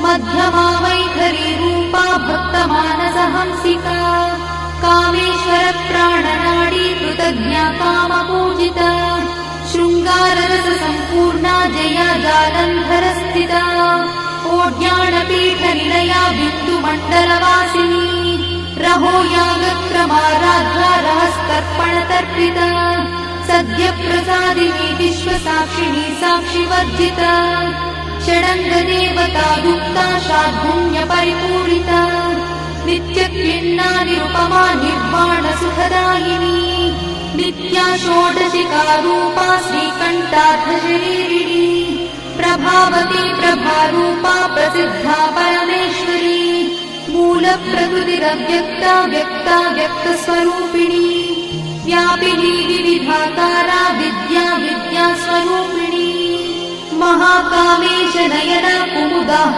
मध्यमा वैखरी रूपा भक्तमानसहंसिका कामेश्वर प्राणनाडी कृतज्ञा कामपूजिता शृङ्गाररस सम्पूर्णा जया जालन्धरस्थिता ओड्याणपीठनिलया बिन्दुमण्डलवासिनी रहो यागक्रमाराध्या रहस्तर्पणतर्पिता सद्यप्रसादिनी विश्वसाक्षिणी साक्षिवर्जिता षडङ्गदेवता युक्ता शाद्गुण्यपरिपूरिता नित्यक्लिन्ना निरुपमा निर्वाणसुखदायिनी नित्या षोडशिका रूपा श्रीकण्ठार्थशरीरिणी प्रभावती प्रभारूपा प्रसिद्धा परमेश्वरी मूलप्रकृतिरव्यक्ता व्यक्ता व्यक्तस्वरूपिणी व्यापिनी विविधाकारा विद्या विद्यास्वरूपिणी महाकामेश नयना कुमुदा